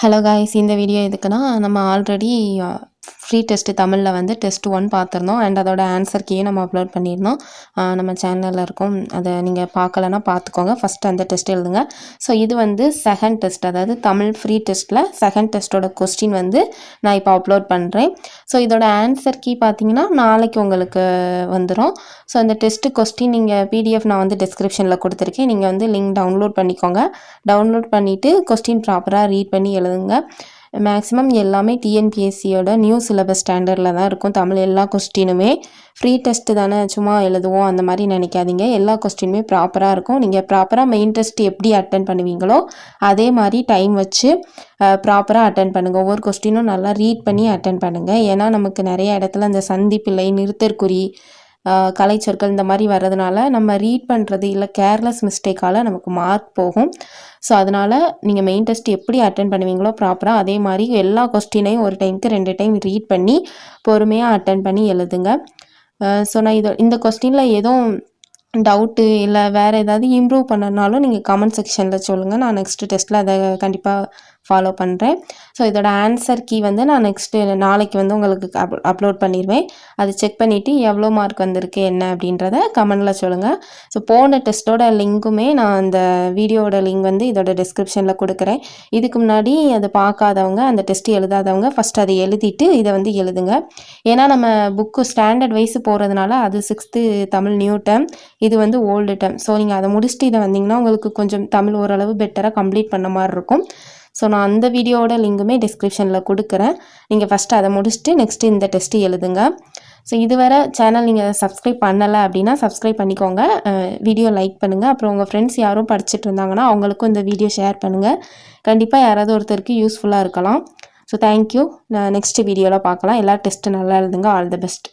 Hello guys, இந்த video எதுக்குன்னா நம்ம ஆல்ரெடி ஃப்ரீ டெஸ்ட்டு தமிழில் வந்து டெஸ்ட் 1 பார்த்துருந்தோம். அண்ட் அதோட ஆன்சர் கீயே நம்ம அப்லோட் பண்ணியிருந்தோம். நம்ம சேனலில் இருக்கும். அதை நீங்கள் பார்க்கலன்னா பார்த்துக்கோங்க. ஃபஸ்ட்டு அந்த டெஸ்ட் எழுதுங்க. ஸோ இது வந்து செகண்ட் டெஸ்ட், அதாவது தமிழ் ஃப்ரீ டெஸ்ட்டில் செகண்ட் டெஸ்ட்டோட கொஸ்டின் வந்து நான் இப்போ அப்லோட் பண்ணுறேன். ஸோ இதோட ஆன்சர் கீ பார்த்தீங்கன்னா நாளைக்கு உங்களுக்கு வந்துடும். ஸோ அந்த டெஸ்ட்டு கொஸ்டின் நீங்கள் பிடிஎஃப் நான் வந்து டிஸ்கிரிப்ஷனில் கொடுத்துருக்கேன். நீங்கள் வந்து லிங்க் டவுன்லோட் பண்ணிக்கோங்க. டவுன்லோட் பண்ணிவிட்டு கொஸ்டின் ப்ராப்பராக ரீட் பண்ணி எழுதுங்க. மேக்ஸிமம் எல்லாமே டிஎன்பிஎஸ்சியோட நியூ சிலபஸ் ஸ்டாண்டர்டில் தான் இருக்கும். தமிழ் எல்லா கொஸ்டினுமே ஃப்ரீ டெஸ்ட்டு தானே சும்மா எழுதுவோம் அந்த மாதிரி நினைக்காதீங்க. எல்லா கொஸ்டினுமே ப்ராப்பராக இருக்கும். நீங்கள் ப்ராப்பராக மெயின் டெஸ்ட் எப்படி அட்டன் பண்ணுவீங்களோ அதே மாதிரி டைம் வச்சு ப்ராப்பராக அட்டன் பண்ணுங்கள். ஒவ்வொரு கொஸ்டினும் நல்லா ரீட் பண்ணி அட்டன் பண்ணுங்கள். ஏன்னா நமக்கு நிறைய இடத்துல அந்த சந்திப்பில்லை, நிறுத்தற்குறி, கலைச்சொற்கள் இந்த மாதிரி வர்றதுனால நம்ம ரீட் பண்ணுறது இல்லை கேர்லெஸ் மிஸ்டேக்கால் நமக்கு மார்க் போகும். ஸோ அதனால் நீங்கள் மெயின் டெஸ்ட் எப்படி அட்டன் பண்ணுவீங்களோ ப்ராப்பராக அதே மாதிரி எல்லா கொஸ்டினையும் ஒரு டைமுக்கு 2 டைம் ரீட் பண்ணி பொறுமையாக அட்டன் பண்ணி எழுதுங்க. ஸோ நான் இந்த கொஸ்டினில் எதுவும் டவுட்டு இல்லை வேறு ஏதாவது இம்ப்ரூவ் பண்ணனாலும் நீங்கள் கமெண்ட் செக்ஷனில் சொல்லுங்கள். நான் நெக்ஸ்ட்டு டெஸ்ட்டில் அதை கண்டிப்பாக ஃபாலோ பண்ணுறேன். ஸோ இதோட ஆன்சர் கீ வந்து நான் நெக்ஸ்ட்டு நாளைக்கு வந்து உங்களுக்கு அப்லோட் பண்ணிடுவேன். அது செக் பண்ணிவிட்டு எவ்வளோ மார்க் வந்திருக்கு என்ன அப்படின்றத கமெண்டில் சொல்லுங்கள். ஸோ போன டெஸ்ட்டோட லிங்க்குமே நான் அந்த வீடியோவோட லிங்க் வந்து இதோட டிஸ்கிரிப்ஷனில் கொடுக்குறேன். இதுக்கு முன்னாடி அதை பார்க்காதவங்க, அந்த டெஸ்ட் எழுதாதவங்க ஃபஸ்ட்டு அதை எழுதிட்டு இதை வந்து எழுதுங்க. ஏன்னா நம்ம புக்கு ஸ்டாண்டர்ட் வைஸ் போகிறதுனால அது 6th தமிழ் நியூ டேர்ம், இது வந்து ஓல்டு டேர்ம். ஸோ நீங்கள் அதை முடிச்சுட்டு இதை வந்தீங்கன்னா உங்களுக்கு கொஞ்சம் தமிழ் ஓரளவு பெட்டராக கம்ப்ளீட் பண்ண மாதிரி இருக்கும். ஸோ நான் அந்த வீடியோவோட லிங்க்குமே டிஸ்கிரிப்ஷனில் கொடுக்குறேன். நீங்கள் ஃபஸ்ட்டு அதை முடிச்சுட்டு நெக்ஸ்ட்டு இந்த டெஸ்ட்டு எழுதுங்க. ஸோ இதுவரை சேனல் நீங்கள் சப்ஸ்கிரைப் பண்ணலை அப்படின்னா சப்ஸ்கிரைப் பண்ணிக்கோங்க. வீடியோ லைக் பண்ணுங்கள். அப்புறம் உங்கள் ஃப்ரெண்ட்ஸ் யாரும் படிச்சுட்டு இருந்தாங்கன்னா அவங்களுக்கும் இந்த வீடியோ ஷேர் பண்ணுங்கள். கண்டிப்பாக யாராவது ஒருத்தருக்கு யூஸ்ஃபுல்லாக இருக்கலாம். So thank you. நான் நெக்ஸ்ட் வீடியோவில் பார்க்கலாம். எல்லா டெஸ்ட்டு நல்லா எழுதுங்க. All the best.